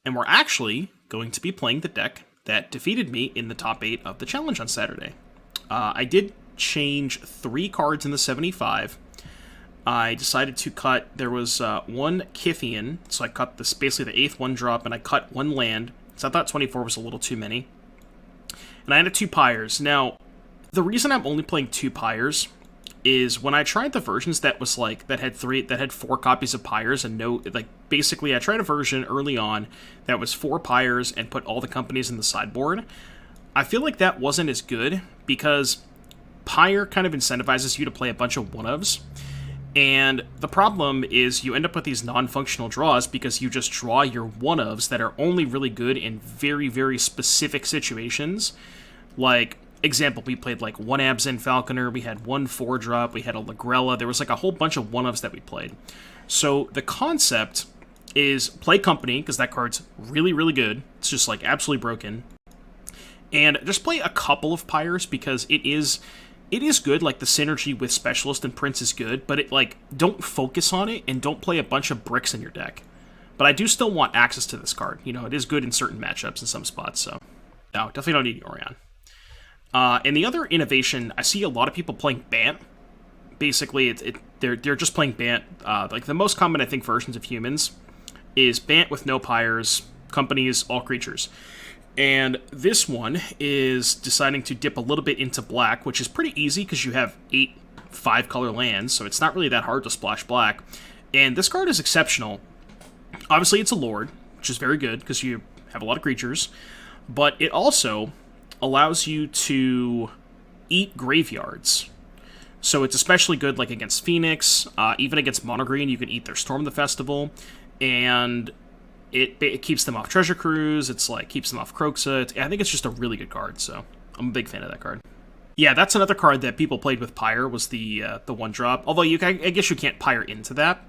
and we're actually going to be playing the deck that defeated me in the top 8 of the challenge on Saturday. I did change 3 cards in the 75. I decided to cut, there was 1 Kithian, so I cut this basically the 8th 1-drop, and I cut 1 land, so I thought 24 was a little too many. And I added 2 Pyres. Now, the reason I'm only playing 2 Pyres is when I tried the versions that was like, that had 4 copies of Pyres and no, like, basically I tried a version early on that was 4 Pyres and put all the companies in the sideboard. I feel like that wasn't as good because Pyre kind of incentivizes you to play a bunch of one-ofs. And the problem is you end up with these non-functional draws because you just draw your one-ofs that are only really good in very, very specific situations. Like, example, we played like 1 Absent Falconer, we had 1 4-drop, we had a Lagrella, there was like a whole bunch of one-ofs that we played. So the concept is play Company, because that card's really, really good. It's just like absolutely broken. And just play a couple of Pyres because it is good, like the synergy with Specialist and Prince is good, but it like don't focus on it and don't play a bunch of bricks in your deck. But I do still want access to this card. You know, it is good in certain matchups in some spots, so no, definitely don't need Yorion. And the other innovation, I see a lot of people playing Bant. Basically, they're just playing Bant. Like the most common, I think, versions of humans is Bant with no Pyres, companies, all creatures. And this one is deciding to dip a little bit into black, which is pretty easy because you have 8 5-color lands, so it's not really that hard to splash black. And this card is exceptional. Obviously, it's a Lord, which is very good because you have a lot of creatures, but it also allows you to eat graveyards. So it's especially good like against Phoenix, even against Mono Green, you can eat their Storm the Festival, and it keeps them off Treasure Cruise, it's like keeps them off Kroxa. I think it's just a really good card, so I'm a big fan of that card. Yeah, that's another card that people played with Pyre, was the 1-drop. Although I guess you can't Pyre into that,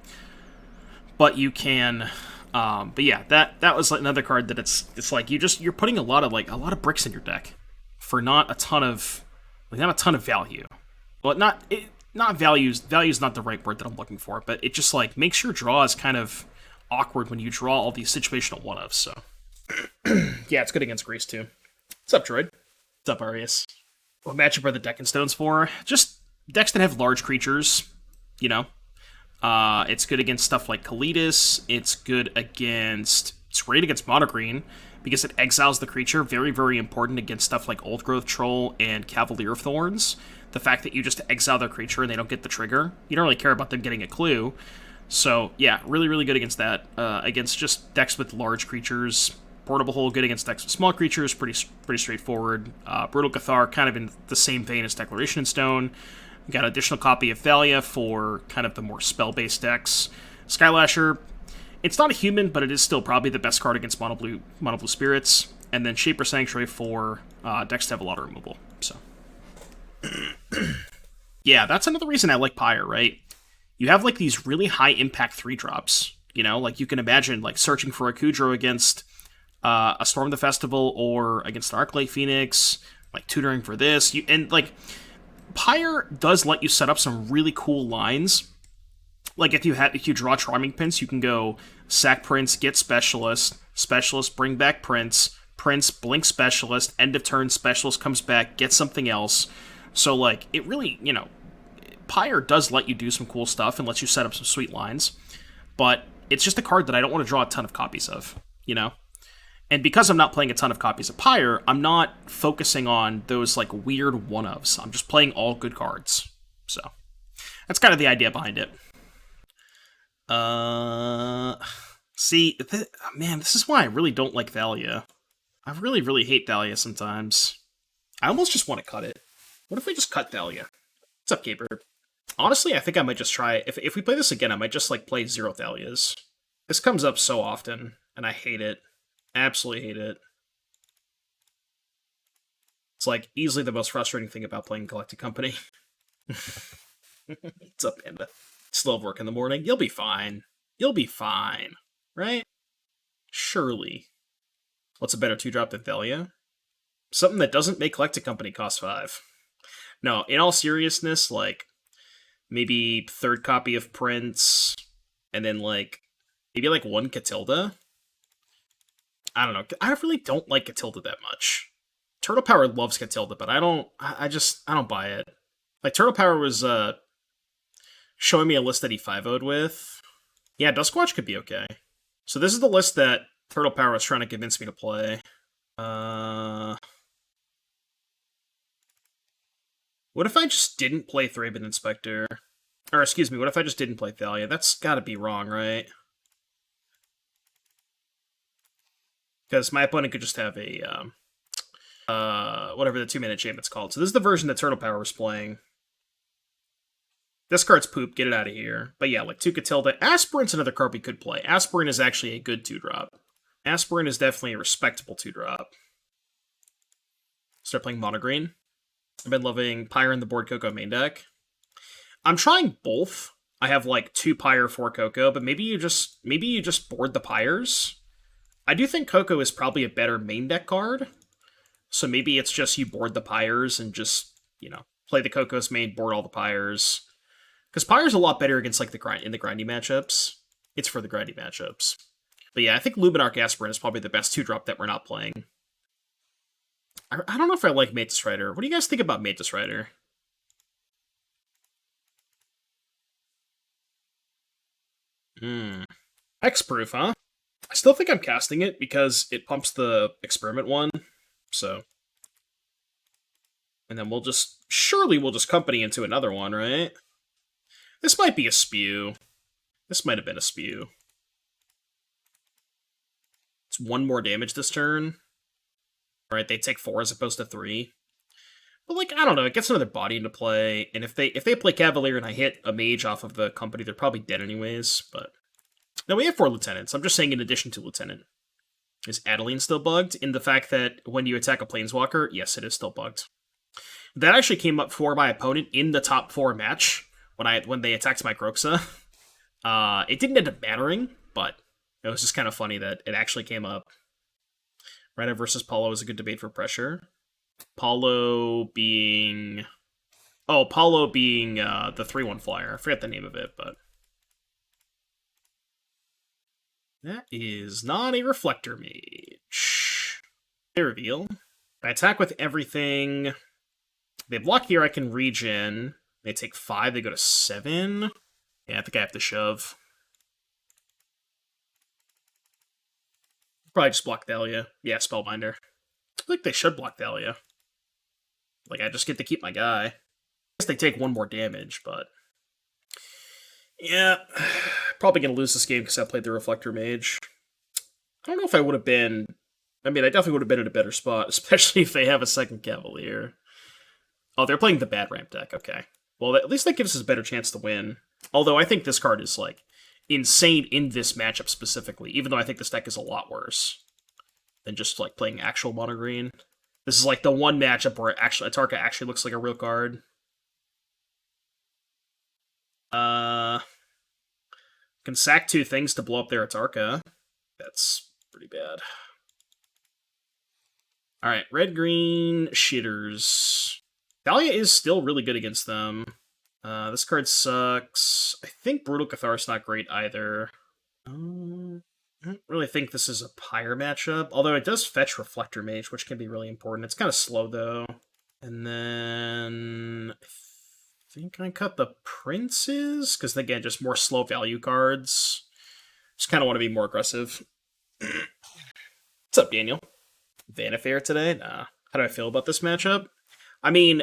but you can. But yeah, that was like another card that it's like you're putting a lot of bricks in your deck for not a ton of value. Well, not values. Value is not the right word that I'm looking for, but it just like makes your draw is kind of awkward when you draw all these situational one-ofs. So yeah, it's good against Grease too. What's up, Droid? What's up, Arius? What matchup are the Deck and Stones for? Just decks that have large creatures. You know, it's good against stuff like Kalidas. It's great against Mono Green because it exiles the creature. Very, very important against stuff like Old Growth Troll and Cavalier of Thorns. The fact that you just exile their creature and they don't get the trigger. You don't really care about them getting a clue. So, yeah, really, really good against that. Against just decks with large creatures. Portable Hole, good against decks with small creatures. Pretty straightforward. Brutal Cathar, kind of in the same vein as Declaration in Stone. We got an additional copy of Thalia for kind of the more spell-based decks. Skylasher, it's not a human, but it is still probably the best card against Mono Blue Spirits. And then Shaper Sanctuary for decks that have a lot of removal. So, yeah, that's another reason I like Pyre, right? You have like these really high impact 3-drops. You know, like you can imagine like searching for a Kudro against a Storm the Festival or against the Arclight Phoenix, like tutoring for this. And like Pyre does let you set up some really cool lines. Like if you draw Charming Prince, you can go sack Prince, get Specialist, bring back Prince, blink Specialist, end of turn Specialist comes back, get something else. So like it really, you know, Pyre does let you do some cool stuff and lets you set up some sweet lines, but it's just a card that I don't want to draw a ton of copies of, you know? And because I'm not playing a ton of copies of Pyre, I'm not focusing on those like weird one-ofs. I'm just playing all good cards. So that's kind of the idea behind it. See, man, this is why I really don't like Thalia. I really, really hate Thalia sometimes. I almost just want to cut it. What if we just cut Thalia? What's up, Caper? Honestly, I think I might just try... If we play this again, I might just, like, play 0 Thalias. This comes up so often, and I hate it. Absolutely hate it. It's, like, easily the most frustrating thing about playing Galactic Company. What's up, Panda? Still have work in the morning. You'll be fine. You'll be fine. Right? Surely. What's a better 2-drop than Thalia? Something that doesn't make Galactic Company cost 5. No, in all seriousness, like, maybe 3rd copy of Prince, and then, like, maybe, like, 1 Catilda? I don't know. I really don't like Catilda that much. Turtle Power loves Catilda, but I don't buy it. Like, Turtle Power was showing me a list that he 5-0'd with. Yeah, Duskwatch could be okay. So this is the list that Turtle Power was trying to convince me to play. What if I just didn't play Thraben Inspector? Or, excuse me, what if I just didn't play Thalia? That's gotta be wrong, right? Because my opponent could just have a, whatever the 2-minute enchantment's called. So this is the version that Turtle Power was playing. This card's poop, get it out of here. But yeah, like 2 Catilda. Aspirant's another card we could play. Aspirant is actually a good 2-drop. Aspirant is definitely a respectable 2-drop. Start playing Mono Green. I've been loving Pyre in the board Coco main deck. I'm trying both. I have like 2 Pyre, 4 Coco, but maybe you just board the Pyres. I do think Coco is probably a better main deck card. So maybe it's just you board the Pyres and just, you know, play the Coco's main, board all the Pyres. Because Pyre's a lot better against like the grindy matchups. It's for the grindy matchups. But yeah, I think Luminarch Aspirant is probably the best 2-drop that we're not playing. I don't know if I like Magus Rider. What do you guys think about Magus Rider? Hexproof, huh? I still think I'm casting it because it pumps the experiment one, so. And then surely we'll just company into another one, right? This might be a spew. This might have been a spew. It's 1 more damage this turn. Alright, they take 4 as opposed to 3. But, like, I don't know, it gets another body into play, and if they play Cavalier and I hit a mage off of the company, they're probably dead anyways, but... Now we have 4 lieutenants. I'm just saying in addition to lieutenant. Is Adeline still bugged? In the fact that when you attack a planeswalker, yes, it is still bugged. That actually came up for my opponent in the top 4 match when they attacked my Croxa. It didn't end up mattering, but it was just kind of funny that it actually came up. Rhino versus Paulo is a good debate for pressure. Paulo being the 3/1 flyer. I forget the name of it, but that is not a Reflector Mage. They reveal. I attack with everything. They block here, I can regen. They take 5, they go to 7. Yeah, I think I have to shove. Probably just block Thalia. Yeah, Spellbinder. I feel like they should block Thalia. Like, I just get to keep my guy. I guess they take 1 more damage, but... Yeah, probably gonna lose this game because I played the Reflector Mage. I don't know if I would have been... I mean, I definitely would have been in a better spot, especially if they have a second Cavalier. Oh, they're playing the bad ramp deck, okay. Well, at least that gives us a better chance to win. Although I think this card is, like, insane in this matchup specifically, even though I think this deck is a lot worse than just, like, playing actual mono green. This is, like, the one matchup where Atarka actually looks like a real card. Can sack 2 things to blow up their Atarka. That's pretty bad. Alright, red-green shitters. Thalia is still really good against them. This card sucks. I think Brutal Cathar is not great either. I don't really think this is a Pyre matchup, although it does fetch Reflector Mage, which can be really important. It's kind of slow, though. And then... I think I cut the Princes, because again, just more slow value cards. Just kind of want to be more aggressive. What's up, Daniel? Vanifair today? Nah. How do I feel about this matchup? I mean...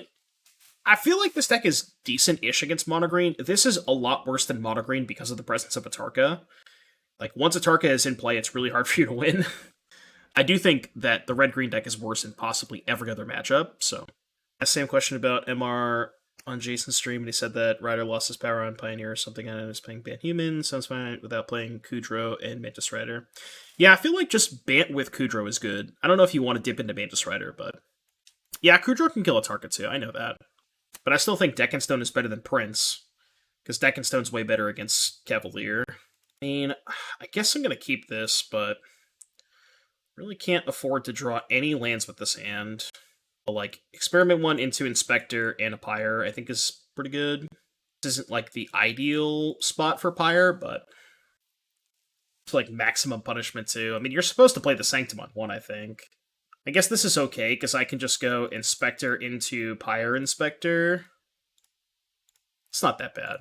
I feel like this deck is decent-ish against Mono Green. This is a lot worse than Mono Green because of the presence of Atarka. Like, once Atarka is in play, it's really hard for you to win. I do think that the red-green deck is worse in possibly every other matchup, so... Same question about MR on Jason's stream, and he said that Ryder lost his power on Pioneer or something, and was playing Bant Human. Sounds fine without playing Kudro and Mantis Rider. Yeah, I feel like just Bant with Kudro is good. I don't know if you want to dip into Mantis Rider, but... Yeah, Kudro can kill Atarka too, I know that. But I still think Deck and Stone is better than Prince, because Deck and Stone's way better against Cavalier. I mean, I guess I'm going to keep this, but really can't afford to draw any lands with this hand. But, like, Experiment 1 into Inspector and a Pyre, I think is pretty good. This isn't, like, the ideal spot for Pyre, but to like maximum punishment too. I mean, you're supposed to play the Sanctum on 1, I think. I guess this is okay, because I can just go Inspector into Pyre Inspector. It's not that bad.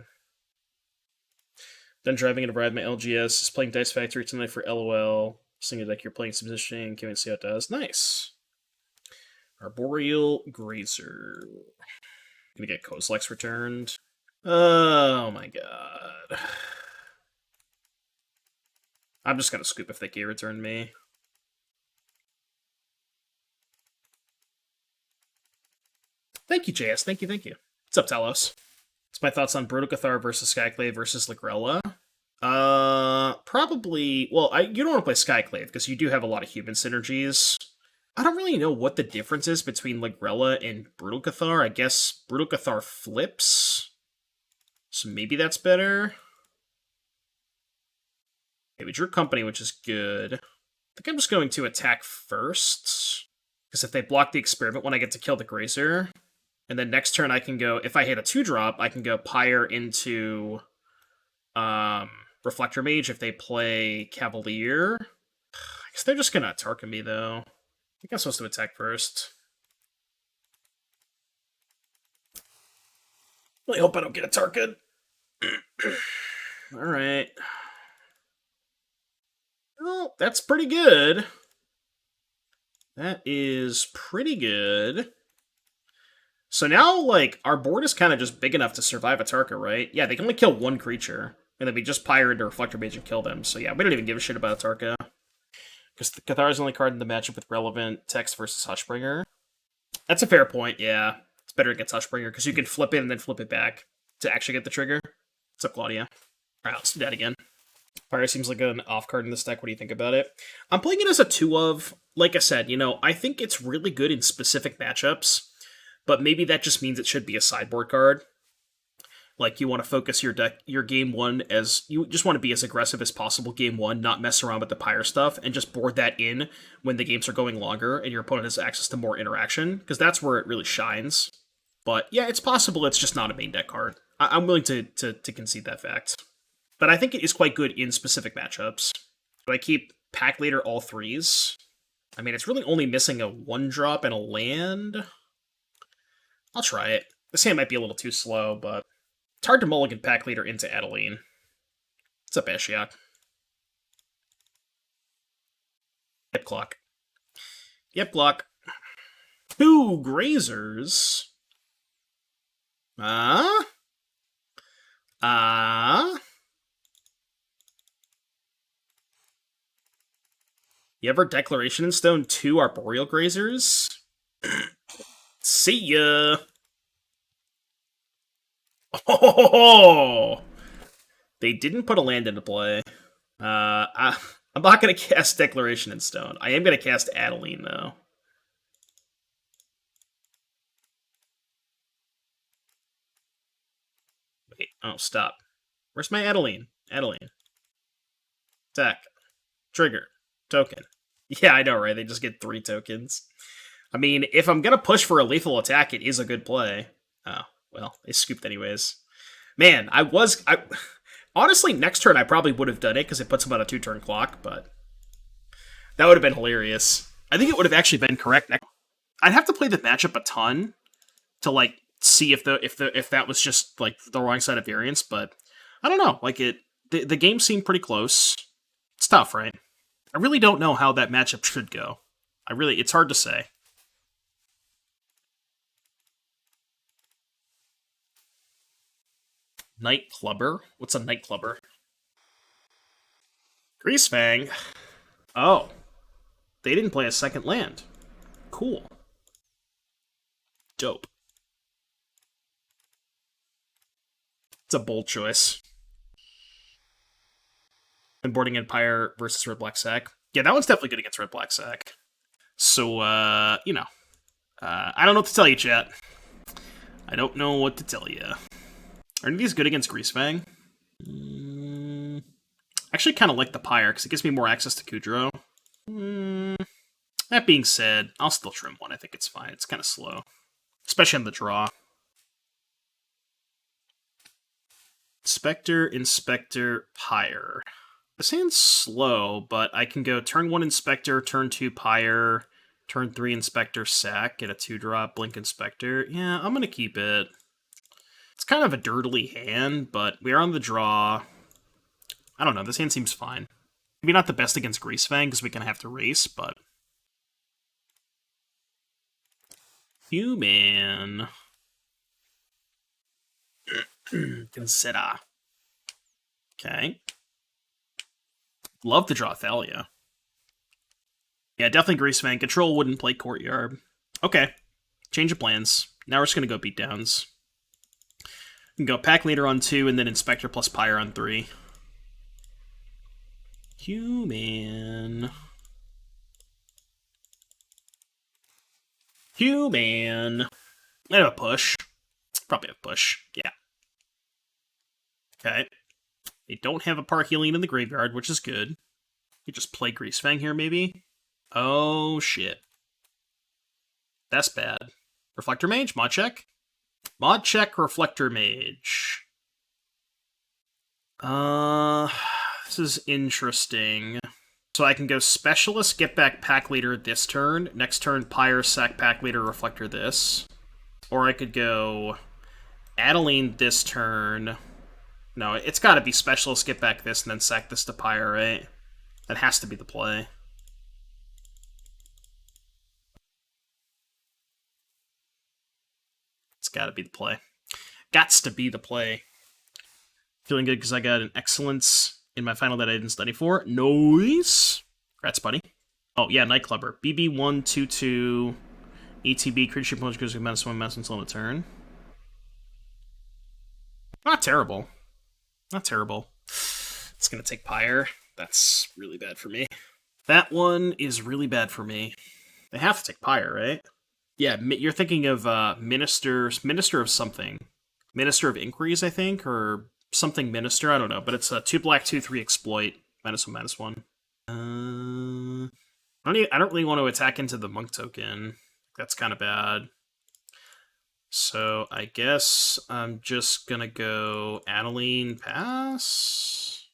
Done driving and arrived my LGS. Is playing Dice Factory tonight for LOL. Seeing a deck you're playing submission. Can't see how it does. Nice. Arboreal Grazer. Gonna get Kozilek's returned. Oh my god. I'm just gonna scoop if they can return me. Thank you, JS. Thank you, thank you. What's up, Talos? It's my thoughts on Brutal Cathar versus Skyclave versus Ligrella. Probably... Well, you don't want to play Skyclave, because you do have a lot of human synergies. I don't really know what the difference is between Ligrella and Brutal Cathar. I guess Brutal Cathar flips. So maybe that's better. Okay, we drew Company, which is good. I think I'm just going to attack first. Because if they block the experiment when I get to kill the Grazer... And then next turn I can go, if I hit a 2-drop, I can go Pyre into Reflector Mage if they play Cavalier. I guess they're just going to Tarka me, though. I think I'm supposed to attack first. Really hope I don't get a Tarka. Alright. Well, that's pretty good. That is pretty good. So now, like, our board is kind of just big enough to survive a Tarka, right? Yeah, they can only kill 1 creature. And then we just Pyre into Reflector Mage and kill them. So yeah, we don't even give a shit about a Tarka. Because the Cathar is the only card in the matchup with relevant text versus Hushbringer. That's a fair point, yeah. It's better against Hushbringer, because you can flip it and then flip it back to actually get the trigger. What's up, Claudia? Alright, let's do that again. Pyre seems like an off card in this deck. What do you think about it? I'm playing it as a 2 of. Like I said, you know, I think it's really good in specific matchups. But maybe that just means it should be a sideboard card. Like, you want to focus your game 1 as... You just want to be as aggressive as possible game 1, not mess around with the Pyre stuff, and just board that in when the games are going longer and your opponent has access to more interaction, because that's where it really shines. But yeah, it's possible it's just not a main deck card. I'm willing to concede that fact. But I think it is quite good in specific matchups. Do I keep Pack Leader all 3s? I mean, it's really only missing a 1-drop and a land... I'll try it. This hand might be a little too slow, but it's hard to mulligan Pack Leader into Adeline. What's up, Ashiok? Yep, clock. Yep, clock. 2 Grazers. You ever Declaration in Stone 2 Arboreal Grazers? See ya! Oh! They didn't put a land into play. I'm not going to cast Declaration in Stone. I am going to cast Adeline, though. Wait, oh, stop. Where's my Adeline? Adeline. Attack. Trigger. Token. Yeah, I know, right? They just get 3 tokens. I mean, if I'm going to push for a lethal attack, it is a good play. Oh, well, they scooped anyways. Man, honestly, next turn I probably would have done it, because it puts them on a 2-turn clock, but that would have been hilarious. I think it would have actually been correct. I'd have to play the matchup a ton to, like, see if that was just, like, the wrong side of variance, but I don't know. Like, the game seemed pretty close. It's tough, right? I really don't know how that matchup should go. It's hard to say. Night Clubber? What's a Night Clubber? Greasefang? Oh. They didn't play a second land. Cool. Dope. It's a bold choice. And Boarding Empire versus Red Black Sack. Yeah, that one's definitely good against Red Black Sack. So, you know. I don't know what to tell you, chat. I don't know what to tell you. Are any of these good against Greasefang? I actually kind of like the Pyre, because it gives me more access to Kudro. That being said, I'll still trim 1. I think it's fine. It's kind of slow. Especially on the draw. Inspector, Pyre. This hand's slow, but I can go turn 1 Inspector, turn 2 Pyre, turn 3 Inspector, sack, get a 2-drop, blink Inspector. Yeah, I'm gonna keep it. It's kind of a dirtily hand, but we are on the draw. I don't know, this hand seems fine. Maybe not the best against Greasefang, because we can have to race, but... Human. Consider. Okay. Love to draw Thalia. Yeah, definitely Greasefang. Control wouldn't play Courtyard. Okay. Change of plans. Now we're just going to go beatdowns. We can go Pack Leader on 2, and then Inspector plus Pyre on 3. Human. Human. I have a push. Probably a push. Yeah. Okay. They don't have a Parhelion in the graveyard, which is good. You just play Greasefang here, maybe? Oh, shit. That's bad. Reflector Mage, mod check. Mod check, Reflector Mage. This is interesting. So I can go Specialist, get back Pack Leader this turn. Next turn, Pyre, sack Pack Leader, Reflector this. Or I could go Adeline this turn. No, it's got to be Specialist, get back this, and then sack this to Pyre, right? That has to be the play. It's got to be the play. Gots to be the play. Feeling good because I got an Excellence in my final that I didn't study for. Nice! Congrats, buddy. Oh, yeah, Nightclubber. BB122 ETB, creature punch goes with -1, -1 until end of turn. Not terrible. Not terrible. It's going to take Pyre. That's really bad for me. That one is really bad for me. They have to take Pyre, right? Yeah, you're thinking of Minister of something. Minister of Inquiries, I think, or something Minister, I don't know. But it's a 2 black, 2/3 exploit, -1/-1. I don't really want to attack into the Monk token. That's kind of bad. So I guess I'm just gonna go Adeline, pass.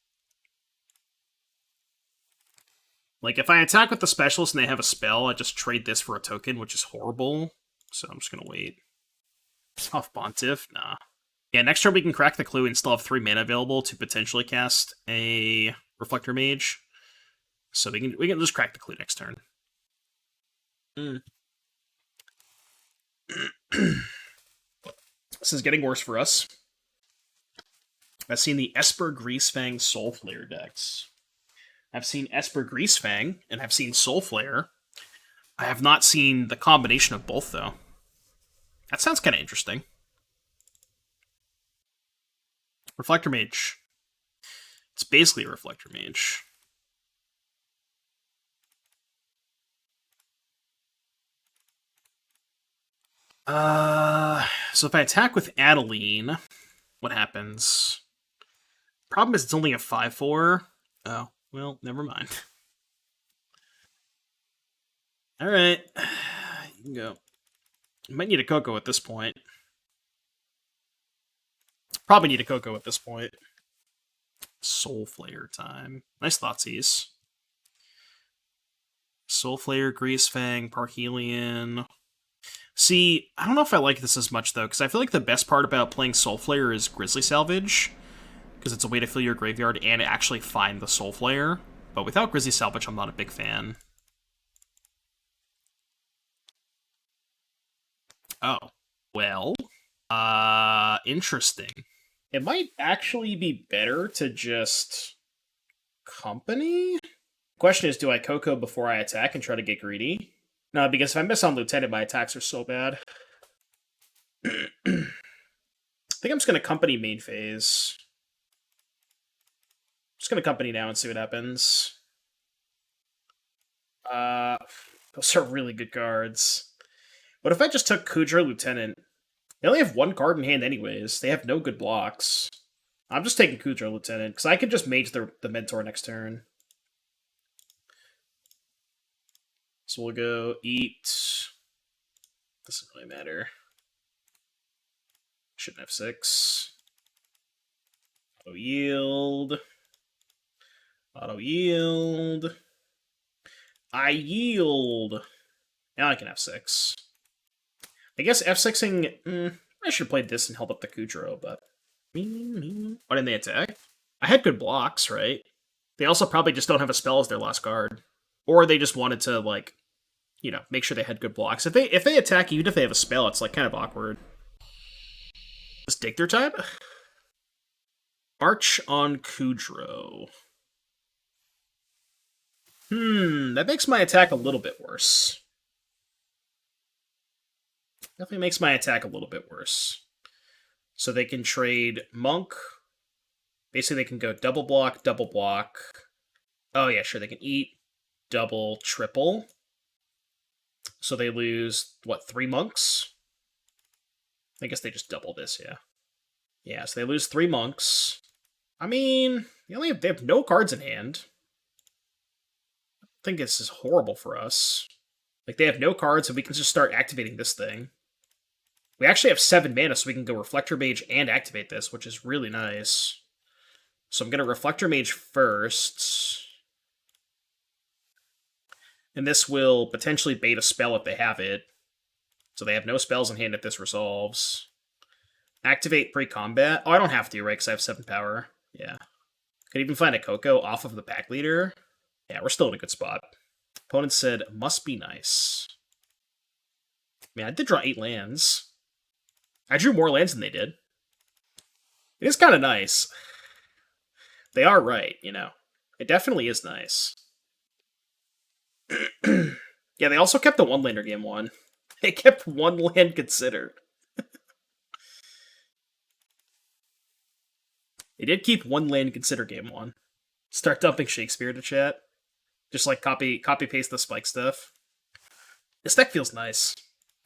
Like, if I attack with the Specialist and they have a spell, I just trade this for a token, which is horrible. So I'm just gonna wait. Off Pontiff? Nah. Yeah, next turn we can crack the clue and still have 3 mana available to potentially cast a Reflector Mage. So we can just crack the clue next turn. This is getting worse for us. I've seen the Esper Greasefang Soulflare decks. I've seen Esper Greasefang, and I've seen Soulflare. I have not seen the combination of both, though. That sounds kind of interesting. Reflector Mage. It's basically a Reflector Mage. So if I attack with Adeline, what happens? Problem is it's only a 5/4. Oh, well, never mind. Alright. You can go. You might need a Cocoa at this point. Probably need a Cocoa at this point. Soulflare time. Nice Thoughtseize. Soulflare, Greasefang, Parhelion. See, I don't know if I like this as much, though, because I feel like the best part about playing Soulflare is Grizzly Salvage, because it's a way to fill your graveyard and actually find the Soulflare. But without Grizzly Salvage, I'm not a big fan. Oh. Well. Interesting. It might actually be better to just company? Question is, do I Cocoa before I attack and try to get greedy? No, because if I miss on Lieutenant, my attacks are so bad. I think I'm just going to company main phase. Just going to company now and see what happens. Those are really good cards. What if I just took Kudro Lieutenant? They only have 1 card in hand anyways. They have no good blocks. I'm just taking Kudro Lieutenant, because I can just mage the Mentor next turn. So we'll go eat. Doesn't really matter. Shouldn't have 6. Auto yield. Auto yield. I yield. Now I can F6. I guess F6ing... I should have played this and held up the Kudro, but... Why didn't they attack? I had good blocks, right? They also probably just don't have a spell as their last card. Or they just wanted to, like, you know, make sure they had good blocks. If they attack, even if they have a spell, it's, like, kind of awkward. Let's dig their time. Arch on Kudro. That makes my attack a little bit worse. Definitely makes my attack a little bit worse. So they can trade Monk. Basically, they can go double block, double block. Oh, yeah, sure, they can eat double, triple. So they lose, what, 3 monks? I guess they just double this, yeah. Yeah, so they lose 3 monks. I mean, they have no cards in hand. I think this is horrible for us. Like, they have no cards, and we can just start activating this thing. We actually have 7 mana, so we can go Reflector Mage and activate this, which is really nice. So I'm going to Reflector Mage first. And this will potentially bait a spell if they have it. So they have no spells in hand if this resolves. Activate pre-combat. Oh, I don't have to, right? Because I have 7 power. Yeah. Could even find a Coco off of the pack leader. Yeah, we're still in a good spot. Opponent said, must be nice. Man, I did draw 8 lands. I drew more lands than they did. It is kind of nice. They are right, you know. It definitely is nice. Yeah, they also kept the 1-lander game 1. They kept 1 land considered. They did keep 1 land considered game 1. Start dumping Shakespeare to chat. Just like copy paste the spike stuff. This deck feels nice.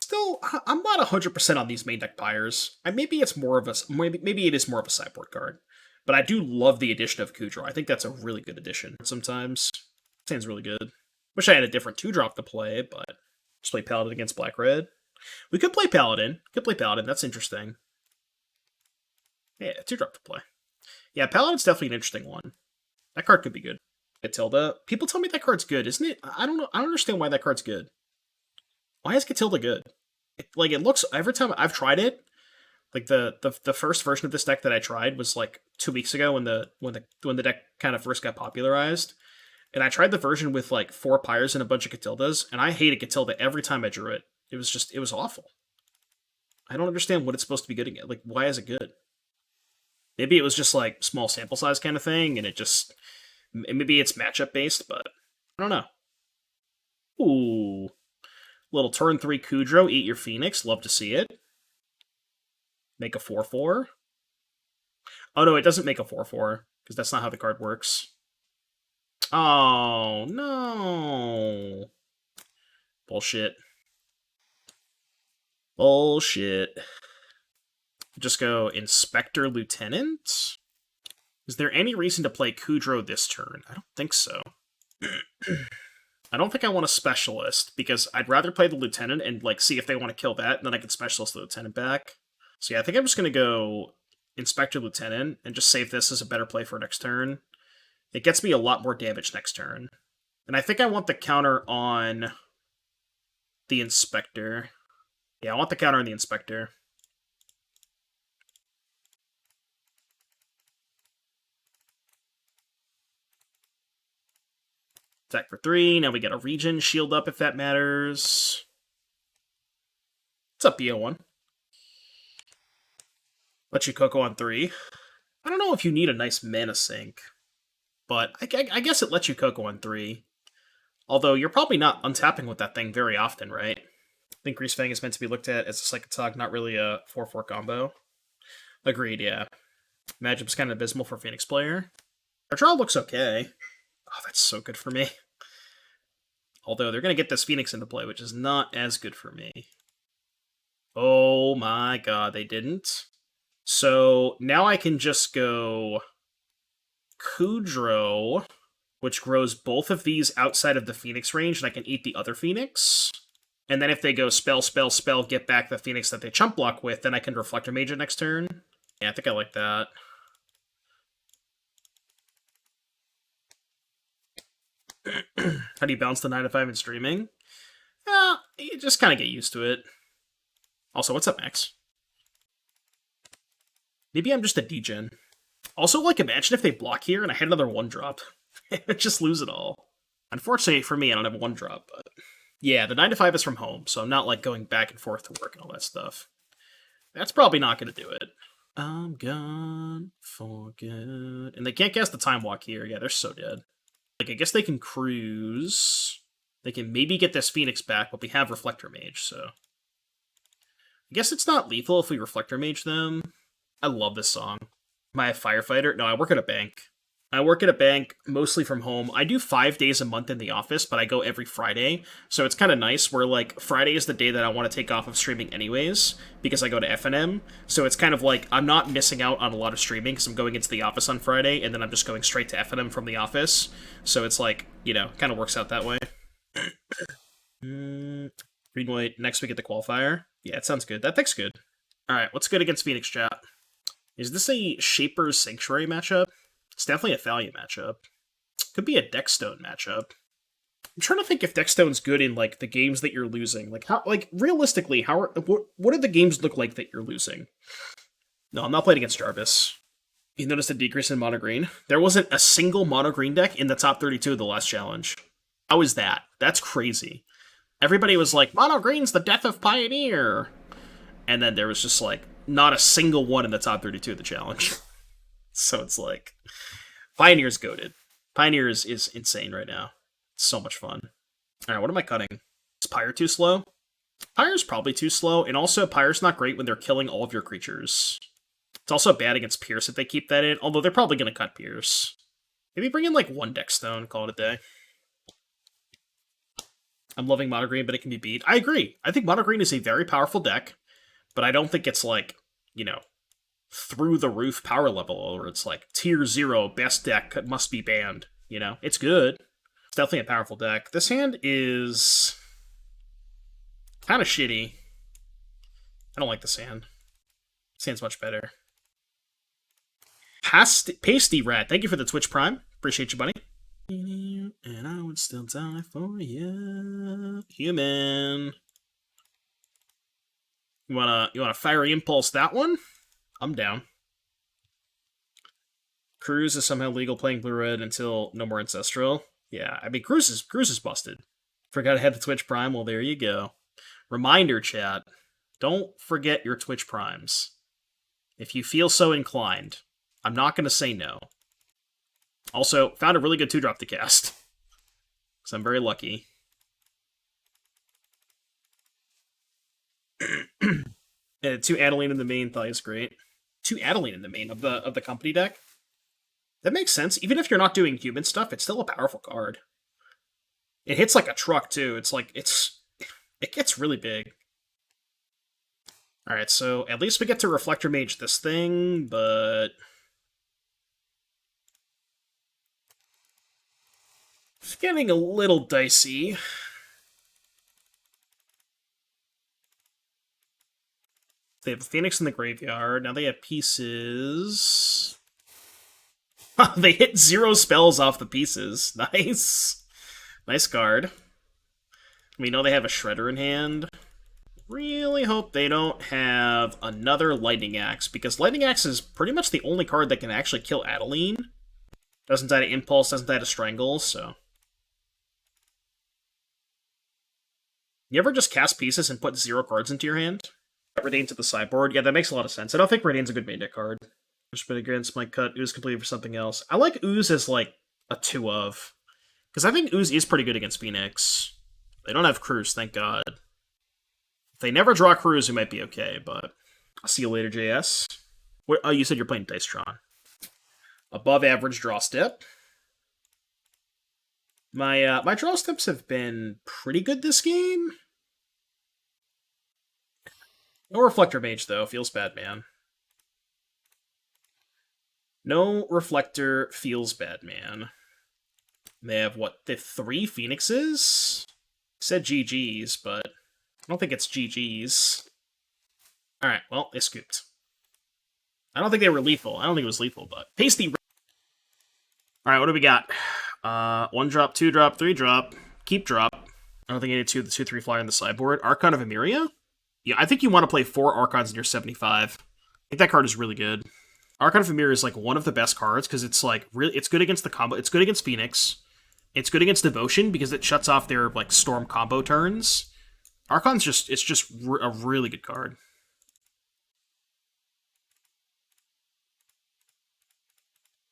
Still, I'm not 100% on these main deck Pyres. Maybe it's more of a maybe it is more of a sideboard card. But I do love the addition of Kudro. I think that's a really good addition. Sometimes sounds really good. Wish I had a different 2-drop to play, but just play Paladin against Black-Red. We could play Paladin. That's interesting. Yeah, 2-drop to play. Yeah, Paladin's definitely an interesting one. That card could be good. Catilda. People tell me that card's good, isn't it? I don't know. I don't understand why that card's good. Why is Catilda good? It looks, every time I've tried it, like the first version of this deck that I tried was like 2 weeks ago when the deck kind of first got popularized. And I tried the version with like 4 Pyres and a bunch of Catildas, and I hated Catilda every time I drew it. It was awful. I don't understand what it's supposed to be good again. Like, why is it good? Maybe it was just like small sample size kind of thing, and maybe it's matchup based, but I don't know. Ooh. Little turn 3 Kudro, eat your Phoenix. Love to see it. Make a 4/4. Oh no, it doesn't make a 4/4, because that's not how the card works. Oh, no. Bullshit. Just go Inspector Lieutenant? Is there any reason to play Kudro this turn? I don't think so. I don't think I want a Specialist, because I'd rather play the Lieutenant and like see if they want to kill that, and then I can Specialist the Lieutenant back. So yeah, I think I'm just going to go Inspector Lieutenant, and just save this as a better play for next turn. It gets me a lot more damage next turn. And I think I want the counter on the Inspector. Yeah, I want the counter on the Inspector. Attack for 3. Now we get a Regen shield up if that matters. What's up, BO1? Let you Coco on 3. I don't know if you need a nice mana sink, but I guess it lets you Coco on 3. Although you're probably not untapping with that thing very often, right? I think Grease Fang is meant to be looked at as a Psychotog, not really a 4/4 combo. Agreed, yeah. Matchup's kind of abysmal for Phoenix player. Our draw looks okay. Oh, that's so good for me. Although they're going to get this Phoenix into play, which is not as good for me. Oh my god, they didn't. So now I can just go Kudro, which grows both of these outside of the Phoenix range, and I can eat the other Phoenix. And then if they go spell, spell, spell, get back the Phoenix that they chump block with, then I can Reflector Mage it next turn. Yeah, I think I like that. How do you balance the 9 to 5 in streaming? You just kind of get used to it. Also, what's up, Max? Maybe I'm just a degen. Also, like, imagine if they block here and I had another 1-drop. I'd just lose it all. Unfortunately for me, I don't have a 1-drop, but... Yeah, the 9 to 5 is from home, so I'm not, like, going back and forth to work and all that stuff. That's probably not going to do it. I'm gone for good. And they can't cast the Time Walk here. Yeah, they're so dead. Like, I guess they can cruise. They can maybe get this Phoenix back, but we have Reflector Mage, so... I guess it's not lethal if we Reflector Mage them. I love this song. Am I a firefighter? No, I work at a bank. I work at a bank, mostly from home. I do 5 days a month in the office, but I go every Friday. So it's kind of nice where, like, Friday is the day that I want to take off of streaming anyways, because I go to FNM. So it's kind of like, I'm not missing out on a lot of streaming, because I'm going into the office on Friday, and then I'm just going straight to FNM from the office. So it's like, you know, kind of works out that way. Green white, next we get the qualifier. Yeah, it sounds good. That deck's good. Alright, what's good against Phoenix, chat? Is this a Shaper's Sanctuary matchup? It's definitely a Thalia matchup. Could be a Deckstone matchup. I'm trying to think if Deckstone's good in, like, the games that you're losing. Like, how, like, realistically, what do the games look like that you're losing? No, I'm not playing against Jarvis. You noticed a decrease in mono green? There wasn't a single mono green deck in the top 32 of the last challenge. How is that? That's crazy. Everybody was like, mono green's the death of Pioneer! And then there was just, like, not a single one in the top 32 of the challenge. So it's like, Pioneer's goated. Pioneer is insane right now. It's so much fun. Alright, what am I cutting? Is Pyre too slow? Pyre's probably too slow, and also Pyre's not great when they're killing all of your creatures. It's also bad against Pierce if they keep that in, although they're probably going to cut Pierce. Maybe bring in, like, 1 Deckstone, call it a day. I'm loving Mono Green, but it can be beat. I agree. I think Mono Green is a very powerful deck, but I don't think it's, like, you know, through the roof power level, or it's like tier 0 best deck must be banned. You know, it's good. It's definitely a powerful deck. This hand is kind of shitty. I don't like this hand. This hand's much better. Pasty Rat, thank you for the Twitch Prime. Appreciate you, buddy. And I would still die for you, human. You wanna Fiery Impulse that one? I'm down. Cruise is somehow legal playing blue-red until no more Ancestral. Yeah, I mean, Cruise is busted. Forgot to have the Twitch Prime? Well, there you go. Reminder, chat. Don't forget your Twitch Primes. If you feel so inclined. I'm not going to say no. Also, found a really good 2-drop to cast. Because I'm very lucky. Yeah, 2 Adeline in the main, Thalia's great. 2 Adeline in the main of the company deck. That makes sense. Even if you're not doing human stuff, it's still a powerful card. It hits like a truck too. It's like it gets really big. Alright, so at least we get to Reflector Mage this thing, but it's getting a little dicey. They have a Phoenix in the graveyard. Now they have pieces. They hit 0 spells off the pieces. Nice. Nice card. We know they have a Shredder in hand. Really hope they don't have another Lightning Axe, because Lightning Axe is pretty much the only card that can actually kill Adeline. Doesn't die to Impulse, doesn't die to Strangle, so... You ever just cast pieces and put 0 cards into your hand? Redain to the sideboard. Yeah, that makes a lot of sense. I don't think Redain's a good main deck card. Just been against my cut Ooze completely for something else. I like Ooze as, like, a 2 of. Because I think Ooze is pretty good against Phoenix. They don't have Cruise, thank God. If they never draw Cruise, we might be okay, but... I'll see you later, JS. Oh, you said you're playing Dicetron. Above average draw step. My draw steps have been pretty good this game. No Reflector Mage, though. Feels bad, man. No Reflector feels bad, man. They have, what, the 3 Phoenixes? Said GG's, but I don't think it's GG's. Alright, well, they scooped. I don't think they were lethal. I don't think it was lethal, but... Pasty... Alright, what do we got? One drop, two drop, three drop, keep drop. I don't think I need the 2/3 flyer on the sideboard. Archon of Emeria? Yeah, I think you want to play 4 Archons in your 75. I think that card is really good. Archon of Emeria is like one of the best cards because it's like really, it's good against the combo. It's good against Phoenix. It's good against Devotion because it shuts off their like Storm combo turns. Archon's it's just a really good card.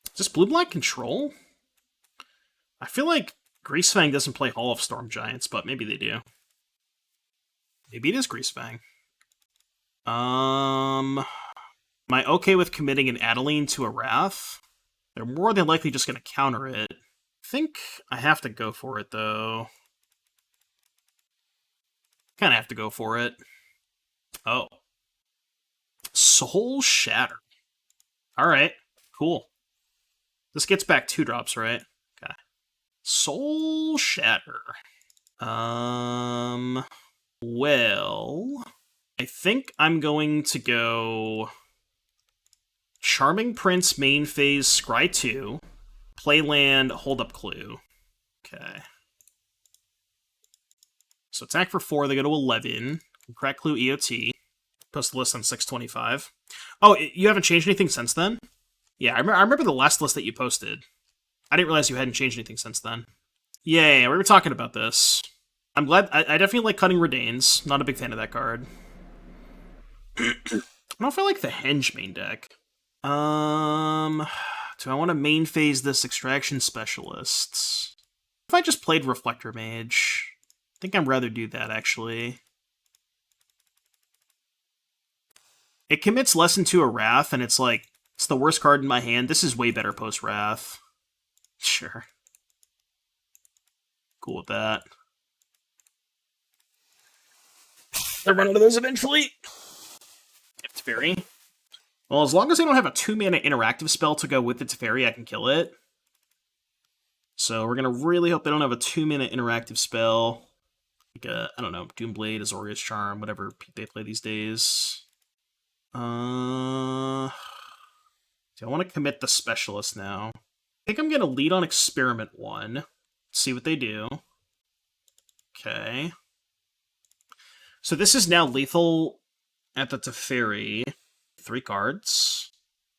Is this blue-black control? I feel like Greasefang doesn't play Hall of Storm Giants, but maybe they do. Maybe it is Greasefang. Am I okay with committing an Adeline to a Wrath? They're more than likely just going to counter it. I think I have to go for it, though. Kind of have to go for it. Oh. Soul Shatter. Alright, cool. This gets back 2 drops, right? Okay. Soul Shatter. Well, I think I'm going to go Charming Prince main phase Scry 2, play land, hold up Clue. Okay. So attack for 4, they go to 11. Crack Clue EOT. Post the list on 625. Oh, you haven't changed anything since then? Yeah, I remember the last list that you posted. I didn't realize you hadn't changed anything since then. Yeah, we were talking about this. I'm glad. I definitely like cutting Redains. Not a big fan of that card. I don't know if I like the Henge main deck. Do I want to main phase this Extraction Specialists? If I just played Reflector Mage, I think I'd rather do that, actually. It commits less into a Wrath, and it's like, it's the worst card in my hand. This is way better post-Wrath. Sure. Cool with that. I'll run out of those eventually. If Teferi. Well, as long as I don't have a 2-mana interactive spell to go with the Teferi, I can kill it. So we're going to really hope they don't have a 2-mana interactive spell. Like a, I don't know, Doomblade, Azorius Charm, whatever they play these days. Do I want to commit the Specialist now? I think I'm going to lead on Experiment 1. See what they do. Okay. So this is now lethal at the Teferi. 3 cards.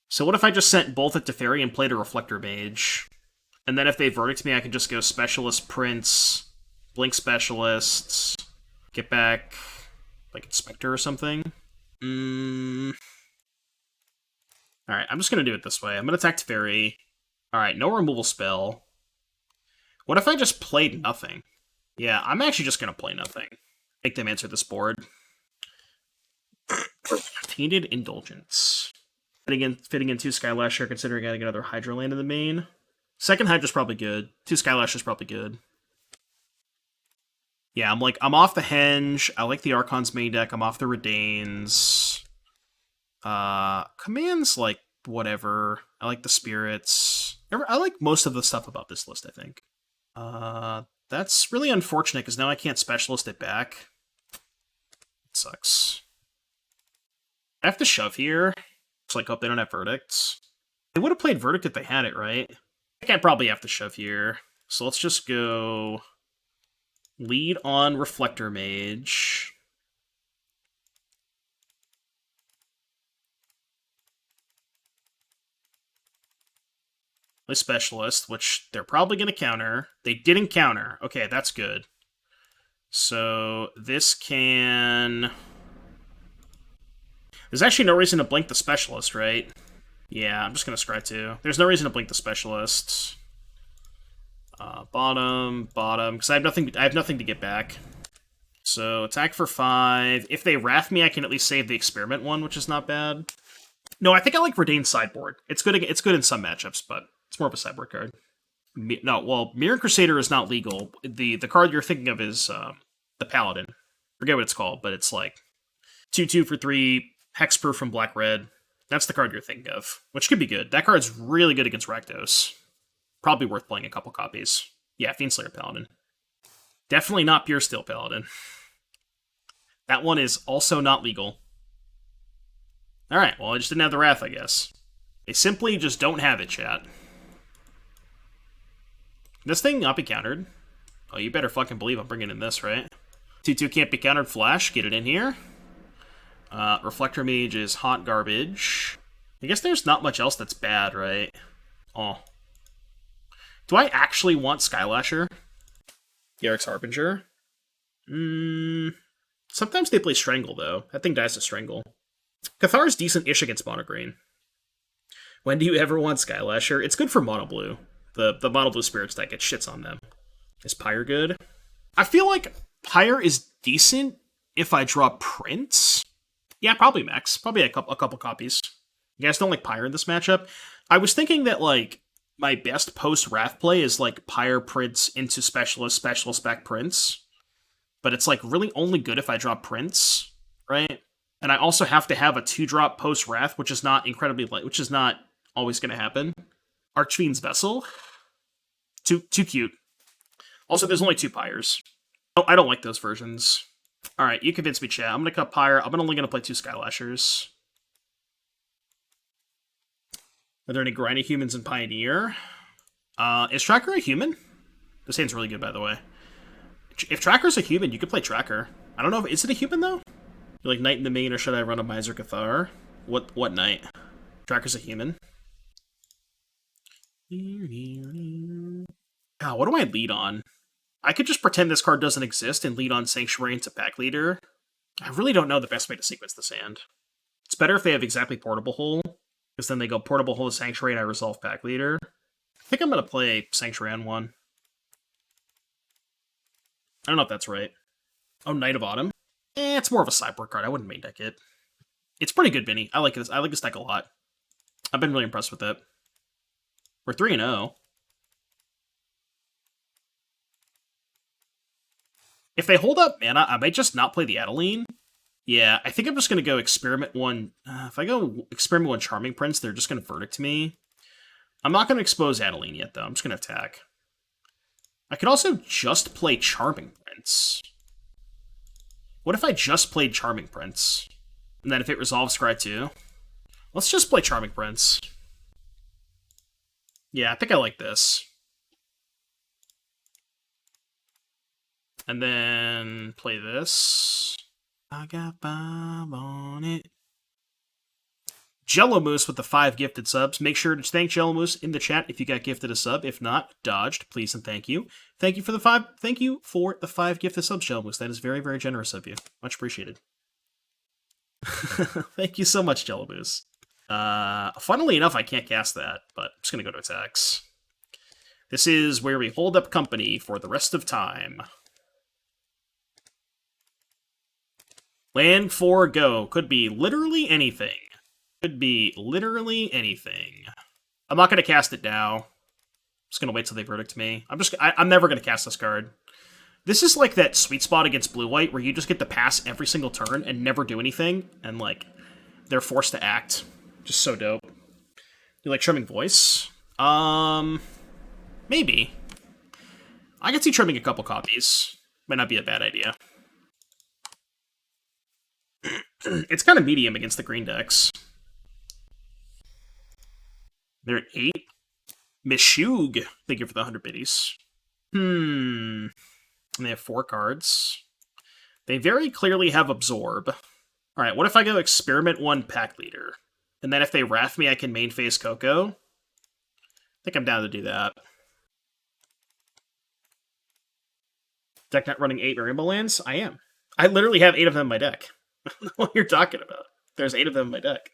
So what if I just sent both at Teferi and played a Reflector Mage? And then if they verdict me, I can just go Specialist Prince, Blink Specialists, get back, like, Inspector or something. Alright, I'm just going to do it this way. I'm going to attack Teferi. Alright, no removal spell. What if I just played nothing? Yeah, I'm actually just going to play nothing. Make them answer this board. Tainted Indulgence. Fitting in 2 Skylasher, considering adding another Hydro land in the main. Second Hydra's probably good. 2 Skylasher's probably good. Yeah, I'm off the Henge. I like the Archon's main deck. I'm off the Redains. Commands, like, whatever. I like the Spirits. I like most of the stuff about this list, I think. That's really unfortunate, because now I can't Specialist it back. It sucks. I have to shove here. Just like, hope they don't have Verdicts. They would have played Verdict if they had it, right? I can't probably have to shove here. So let's just go lead on Reflector Mage. Play Specialist, which they're probably going to counter. They didn't counter. Okay, that's good. So this can... There's actually no reason to blink the Specialist, right? Yeah, I'm just going to scry 2. There's no reason to blink the Specialist. Bottom, because I have nothing to get back. So attack for 5. If they Wrath me, I can at least save the Experiment 1, which is not bad. No, I think I like Redain's sideboard. It's good in some matchups, but it's more of a sideboard card. No, well, Mirror Crusader is not legal. The card you're thinking of is the Paladin. Forget what it's called, but it's like 2/2 for 3, Hexproof from Black-Red. That's the card you're thinking of, which could be good. That card's really good against Rakdos. Probably worth playing a couple copies. Yeah, Fiendslayer Paladin. Definitely not Pure Steel Paladin. That one is also not legal. Alright, well, I just didn't have the Wrath, I guess. They simply just don't have it, chat. This thing not be countered. Oh, you better fucking believe I'm bringing in this, right? 2/2 can't be countered. Flash, get it in here. Reflector Mage is hot garbage. I guess there's not much else that's bad, right? Oh. Do I actually want Skylasher? Yarrick's Harbinger? Sometimes they play Strangle, though. That thing dies to Strangle. Cathar's decent-ish against Mono Green. When do you ever want Skylasher? It's good for Mono Blue. The Mono Blue Spirits deck, it shits on them. Is Pyre good? I feel like Pyre is decent if I draw Prince. Yeah, probably Max. Probably a couple copies. You guys don't like Pyre in this matchup? I was thinking that, like, my best post-Wrath play is, like, Pyre Prince into Specialist, Special Spec Prince. But it's, like, really only good if I draw Prince, right? And I also have to have a 2-drop post-Wrath, which is not incredibly light, which is not always going to happen. Archfiend's Vessel. Too cute. Also, there's only 2 Pyres. Oh, I don't like those versions. Alright, you convinced me, chat. I'm going to cut Pyre. I'm only going to play 2 Skylashers. Are there any grindy humans in Pioneer? Is Tracker a human? This hand's really good, by the way. If Tracker's a human, you could play Tracker. I don't know, is it a human, though? You're like Knight in the main, or should I run a Miser Cathar? What Knight? Tracker's a human. God, what do I lead on? I could just pretend this card doesn't exist and lead on Sanctuary into Pack Leader. I really don't know the best way to sequence this hand. It's better if they have exactly Portable Hole, because then they go Portable Hole to Sanctuary and I resolve Pack Leader. I think I'm going to play Sanctuary on 1. I don't know if that's right. Oh, Knight of Autumn. It's more of a sideboard card. I wouldn't main deck it. It's pretty good, Vinny. I like this. I like this deck a lot. I've been really impressed with it. We're 3-0. If they hold up mana, I might just not play the Adeline. Yeah, I think I'm just going to go Experiment 1. If I go Experiment 1 Charming Prince, they're just going to Verdict me. I'm not going to expose Adeline yet, though. I'm just going to attack. I could also just play Charming Prince. What if I just played Charming Prince? And then if it resolves, scry 2. Let's just play Charming Prince. Yeah, I think I like this. And then play this. I got Bob on it. Jello Moose with the 5 gifted subs. Make sure to thank Jello Moose in the chat if you got gifted a sub. If not, dodged, please and thank you. Thank you for the 5. Thank you for the 5 gifted subs, Jello Moose. That is very, very generous of you. Much appreciated. Thank you so much, Jello Moose. Funnily enough, I can't cast that, but I'm just gonna go to attacks. This is where we hold up company for the rest of time. Land 4 go. Could be literally anything. Could be literally anything. I'm not going to cast it now. I'm just going to wait till they verdict me. I'm never going to cast this card. This is like that sweet spot against blue-white where you just get to pass every single turn and never do anything, and like, they're forced to act. Just so dope. You like Trimming Voice? Maybe. I could see trimming a couple copies. Might not be a bad idea. It's kind of medium against the green decks. They're at 8. Mishug. Thank you for the 100 biddies. And they have 4 cards. They very clearly have Absorb. Alright, what if I go Experiment 1 Pack Leader? And then if they Wrath me, I can main phase Coco? I think I'm down to do that. Deck not running 8 Rainbow Lands? I am. I literally have 8 of them in my deck. I don't know what you're talking about. There's 8 of them in my deck.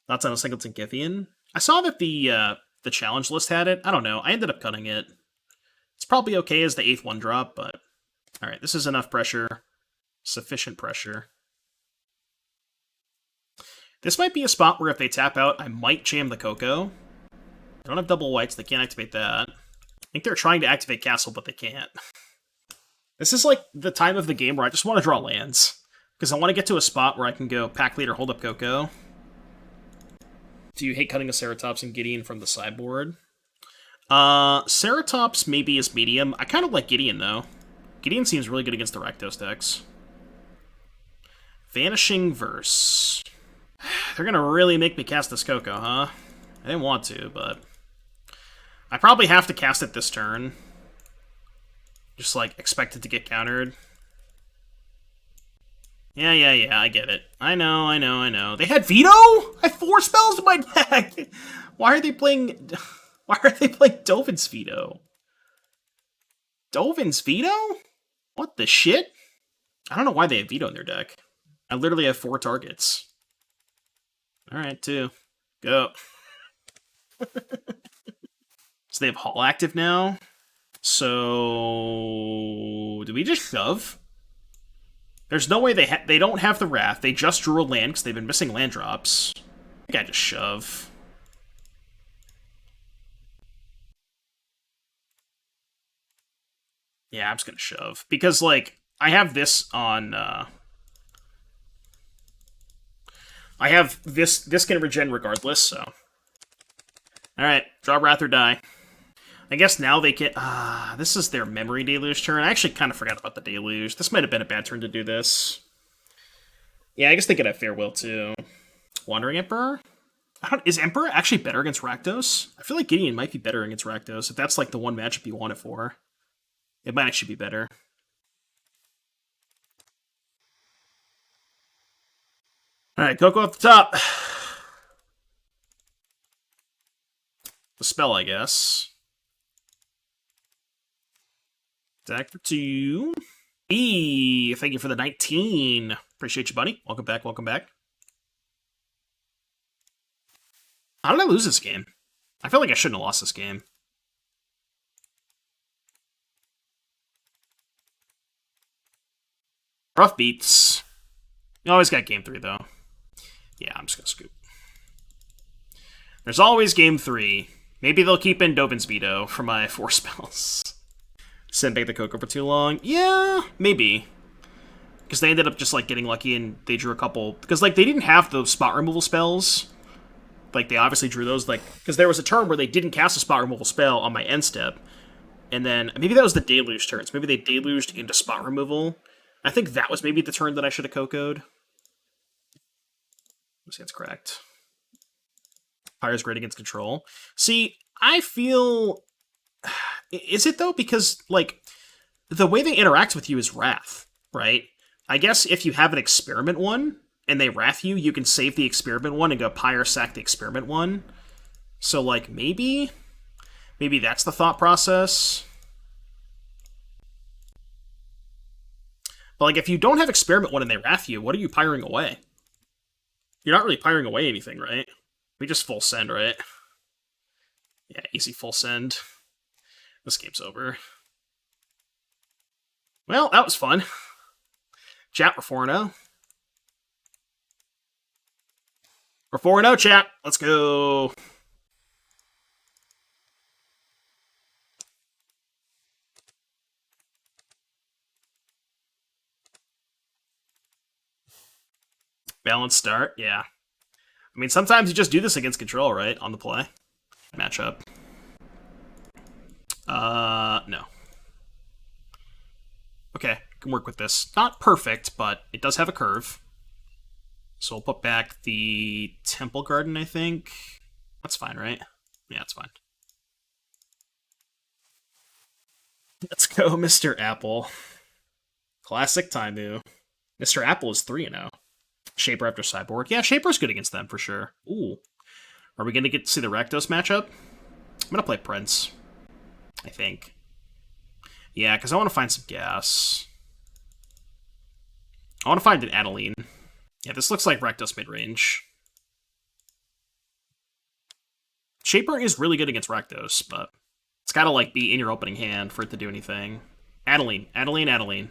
Thoughts on a Singleton Githian? I saw that the challenge list had it. I don't know. I ended up cutting it. It's probably okay as the 8th 1-drop, but... Alright, this is enough pressure. Sufficient pressure. This might be a spot where if they tap out, I might jam the Coco. They don't have double whites, they can't activate that. I think they're trying to activate Castle, but they can't. This is like the time of the game where I just want to draw lands. Because I want to get to a spot where I can go Pack Leader, hold up Coco. Do you hate cutting a Ceratops and Gideon from the sideboard? Ceratops maybe is medium. I kind of like Gideon, though. Gideon seems really good against the Rakdos decks. Vanishing Verse. They're going to really make me cast this Coco, huh? I didn't want to, but... I probably have to cast it this turn. Just, like, expect it to get countered. Yeah, I get it. I know. They had Veto? I have 4 spells in my deck! Why are they playing Dovin's Veto? Dovin's Veto? What the shit? I don't know why they have Veto in their deck. I literally have 4 targets. Alright, 2. Go. So they have Hall active now. So... do we just shove? There's no way they don't have the Wrath. They just drew a land because they've been missing land drops. I think I just shove. Yeah, I'm just gonna shove. Because, like, I have this on... I have this can regen regardless, so... Alright, draw Wrath or die. I guess now they can... this is their Memory Deluge turn. I actually kind of forgot about the Deluge. This might have been a bad turn to do this. Yeah, I guess they could have Farewell, too. Wandering Emperor? Is Emperor actually better against Rakdos? I feel like Gideon might be better against Rakdos, if that's, like, the one matchup you want it for. It might actually be better. Alright, Coco off the top. The spell, I guess. Attack for 2. E, thank you for the 19. Appreciate you, buddy. Welcome back, welcome back. How did I lose this game? I feel like I shouldn't have lost this game. Rough beats. You always got game 3, though. Yeah, I'm just gonna scoop. There's always game 3. Maybe they'll keep in Dovin's Veto for my 4 spells. Send back the Coco for too long? Yeah, maybe. Because they ended up just, like, getting lucky and they drew a couple... Because, like, they didn't have those spot removal spells. Like, they obviously drew those, like... Because there was a turn where they didn't cast a spot removal spell on my end step. And then... Maybe that was the Deluge turns. Maybe they deluged into spot removal. I think that was maybe the turn that I should have Coco'd. Let's see, that's correct. Pyre's great against control. See, I feel... Is it, though? Because, like, the way they interact with you is Wrath, right? I guess if you have an Experiment one, and they Wrath you, you can save the Experiment one and go Pyre sack the Experiment one. So, like, maybe that's the thought process. But, like, if you don't have Experiment one and they Wrath you, what are you Pyring away? You're not really Pyring away anything, right? We just full send, right? Yeah, easy full send. This game's over. Well, that was fun. Chat, we're 4-0. We're 4-0, chat. Let's go. Balanced start, yeah. I mean, sometimes you just do this against control, right? On the play. Matchup. No. Okay, can work with this. Not perfect, but it does have a curve. So we'll put back the Temple Garden, I think. That's fine, right? Yeah, that's fine. Let's go, Mr. Apple. Classic Taimu. Mr. Apple is 3-0. Shaper after Sideboard. Yeah, Shaper's good against them, for sure. Ooh. Are we going to get to see the Rakdos matchup? I'm going to play Prince. I think. Yeah, because I want to find some gas. I want to find an Adeline. Yeah, this looks like Rakdos mid-range. Shaper is really good against Rakdos, but it's got to, like, be in your opening hand for it to do anything. Adeline. Adeline.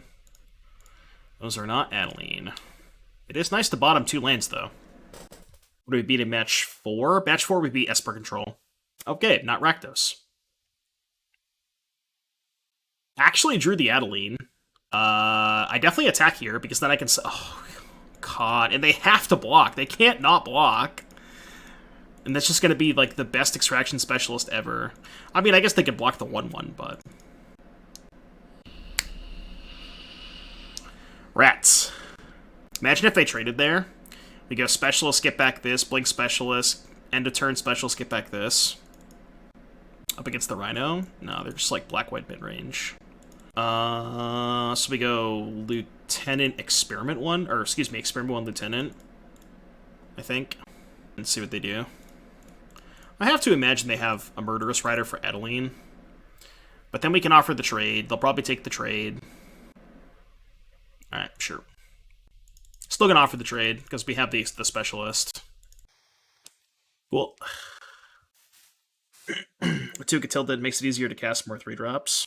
Those are not Adeline. It is nice to bottom 2 lands, though. What do we beat in match 4? Match 4 we beat Esper Control. Okay, not Rakdos. Actually drew the Adeline. I definitely attack here, because then I can... Oh, God. And they have to block. They can't not block. And that's just going to be, like, the best extraction specialist ever. I mean, I guess they could block the 1-1, but... Rats. Imagine if they traded there. We go Specialist, get back this, Blink Specialist, end of turn Specialist, get back this. Up against the Rhino? No, they're just like black-white mid-range. So we go Lieutenant Experiment 1, or excuse me, Experiment 1 Lieutenant, I think, and see what they do. I have to imagine they have a Murderous Rider for Adeline, but then we can offer the trade. They'll probably take the trade. Alright, sure. Still gonna offer the trade, because we have the Specialist. Cool. With 2 Catilda, it makes it easier to cast more 3-drops.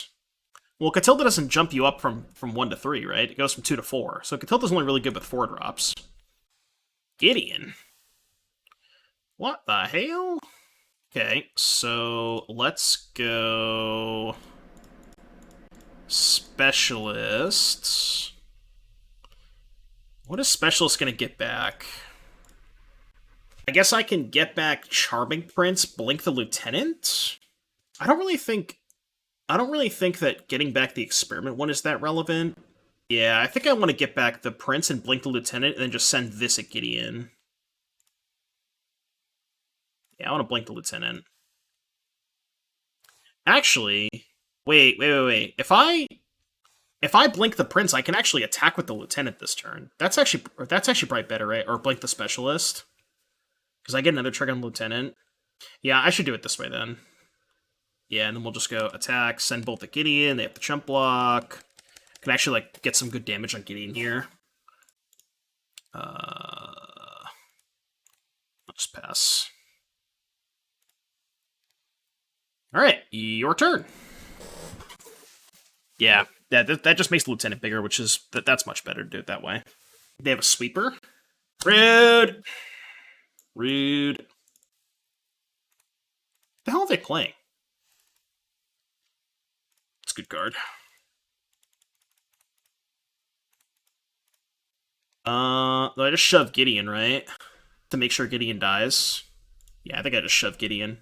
Well, Catilda doesn't jump you up from 1 to 3, right? It goes from 2 to 4. So Catilda's only really good with 4-drops. Gideon. What the hell? Okay, so let's go... Specialists. What is Specialist going to get back? I guess I can get back Charming Prince, Blink the Lieutenant? I don't really think that getting back the Experiment one is that relevant. Yeah, I think I want to get back the Prince and Blink the Lieutenant and then just send this at Gideon. Yeah, I want to Blink the Lieutenant. Actually, wait. If I Blink the Prince, I can actually attack with the Lieutenant this turn. That's actually probably better, right? Or Blink the Specialist. Because I get another trigger on Lieutenant. Yeah, I should do it this way then. Yeah, and then we'll just go attack, send both at Gideon, they have the chump block. Can actually, like, get some good damage on Gideon here. I'll just pass. Alright, your turn. Yeah, that just makes the Lieutenant bigger, which is... That's much better to do it that way. They have a Sweeper. Rude! Rude. The hell are they playing? It's a good card. I just shoved Gideon, right? To make sure Gideon dies. Yeah, I think I just shoved Gideon.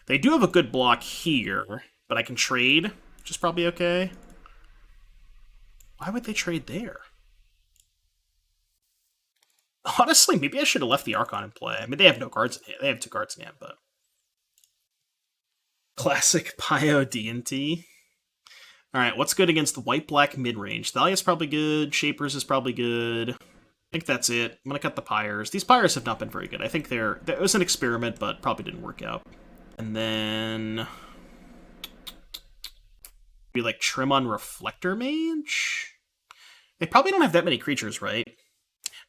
They do have a good block here, but I can trade, which is probably okay. Why would they trade there? Honestly, maybe I should have left the Archon in play. I mean, they have no cards in hand. They have 2 cards in hand, but... Classic Pio D&T. Alright, what's good against the white-black mid-range? Thalia's probably good. Shapers is probably good. I think that's it. I'm gonna cut the Pyres. These Pyres have not been very good. I think it was an experiment, but probably didn't work out. And then... Be like trim on Reflector Mage? They probably don't have that many creatures, right?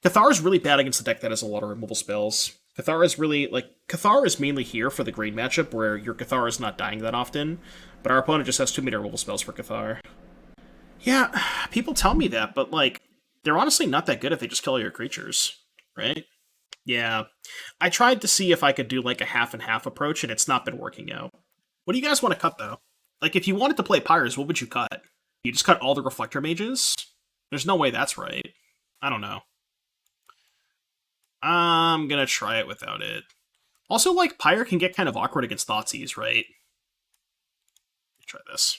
Cathar is really bad against a deck that has a lot of removal spells. Cathar is really, like, Cathar is mainly here for the green matchup, where your Cathar is not dying that often, but our opponent just has too many removal spells for Cathar. Yeah, people tell me that, but, like, they're honestly not that good if they just kill all your creatures, right? Yeah. I tried to see if I could do, like, a half-and-half approach, and it's not been working out. What do you guys want to cut, though? Like, if you wanted to play Pyres, what would you cut? You just cut all the Reflector Mages? There's no way that's right. I don't know. I'm gonna try it without it. Also, like, Pyre can get kind of awkward against Thoughtseize, right? Try this.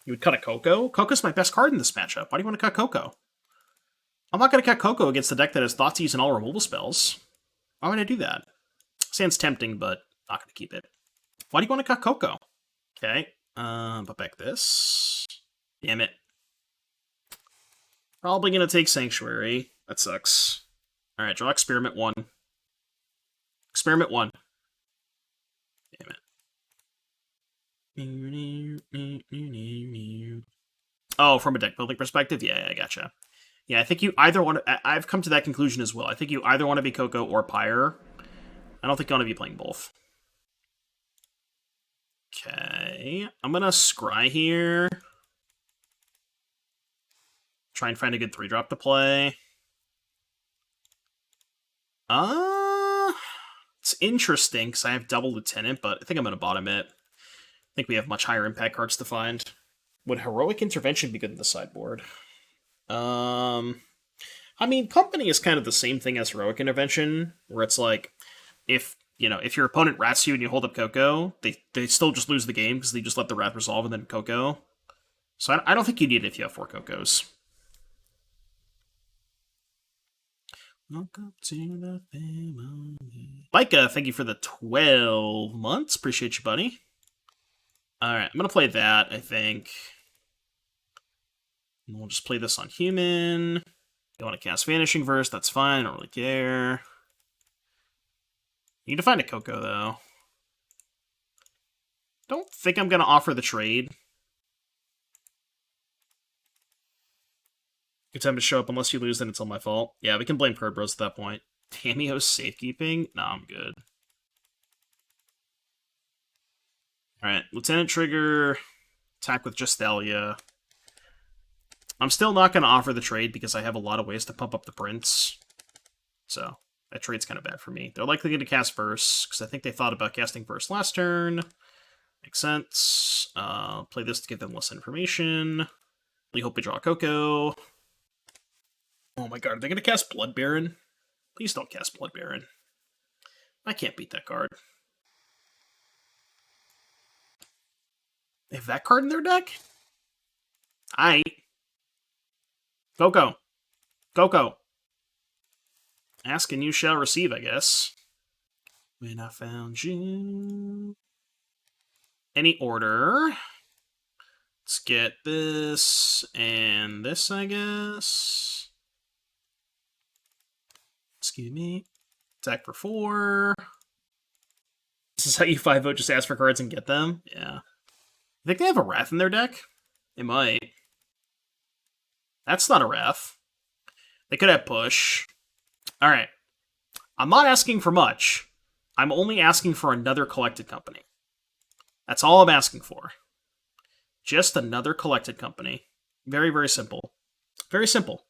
You would cut a Coco? Coco's my best card in this matchup. Why do you want to cut Coco? I'm not gonna cut Coco against a deck that has Thoughtseize and all removal spells. Why would I do that? Sounds tempting, but not gonna keep it. Why do you want to cut Coco? Okay, put back this. Damn it. Probably gonna take Sanctuary. That sucks. Alright, draw Experiment 1. Experiment 1. Damn it. Oh, from a deck building perspective? Yeah, I gotcha. Yeah, I think you either want to... I've come to that conclusion as well. I think you either want to be Coco or Pyre. I don't think you want to be playing both. Okay. I'm gonna Scry here. Try and find a good 3-drop to play. It's interesting, because I have double Lieutenant, but I think I'm going to bottom it. I think we have much higher impact cards to find. Would Heroic Intervention be good in the sideboard? I mean, Company is kind of the same thing as Heroic Intervention, where it's like, if your opponent rats you and you hold up Coco, they still just lose the game, because they just let the rat resolve and then Coco. So I don't think you need it if you have 4 Cocos. Welcome to the family. Micah, thank you for the 12 months. Appreciate you, buddy. Alright, I'm going to play that, I think. And we'll just play this on human. You want to cast Vanishing Verse, that's fine. I don't really care. You need to find a Coco, though. Don't think I'm going to offer the trade. Good time to show up. Unless you lose, then it's all my fault. Yeah, we can blame Bros at that point. Tameo's safekeeping? No, I'm good. Alright, Lieutenant Trigger. Attack with just Thalia. I'm still not going to offer the trade because I have a lot of ways to pump up the Prince. So, that trade's kind of bad for me. They're likely going to cast Verse, because I think they thought about casting Verse last turn. Makes sense. Play this to give them less information. We hope we draw a Coco. Oh my god, are they going to cast Blood Baron? Please don't cast Blood Baron. I can't beat that card. They have that card in their deck? Aight. Coco. Coco. Ask and you shall receive, I guess. When I found you. Any order. Let's get this and this, I guess. Excuse me. Attack for 4. This is how you 5-vote, just ask for cards and get them? Yeah. I think they have a Wrath in their deck? They might. That's not a Wrath. They could have Push. Alright. I'm not asking for much. I'm only asking for another Collected Company. That's all I'm asking for. Just another Collected Company. Very, very simple. Very simple.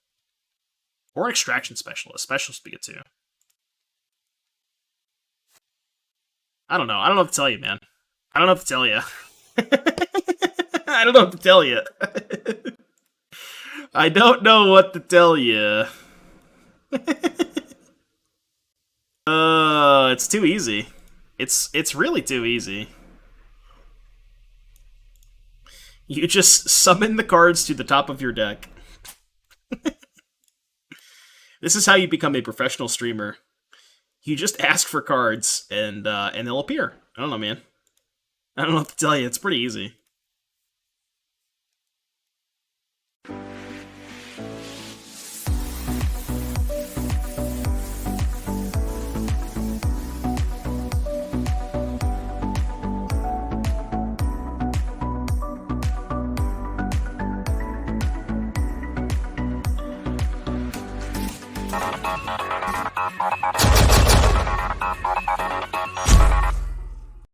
Or an Extraction Specialist. Specialist would be good too. I don't know. I don't know what to tell you, man. I don't know what to tell you. I don't know what to tell you. I don't know what to tell you. It's too easy. It's really too easy. You just summon the cards to the top of your deck. This is how you become a professional streamer. You just ask for cards, and they'll appear. I don't know, man. I don't know what to tell you. It's pretty easy.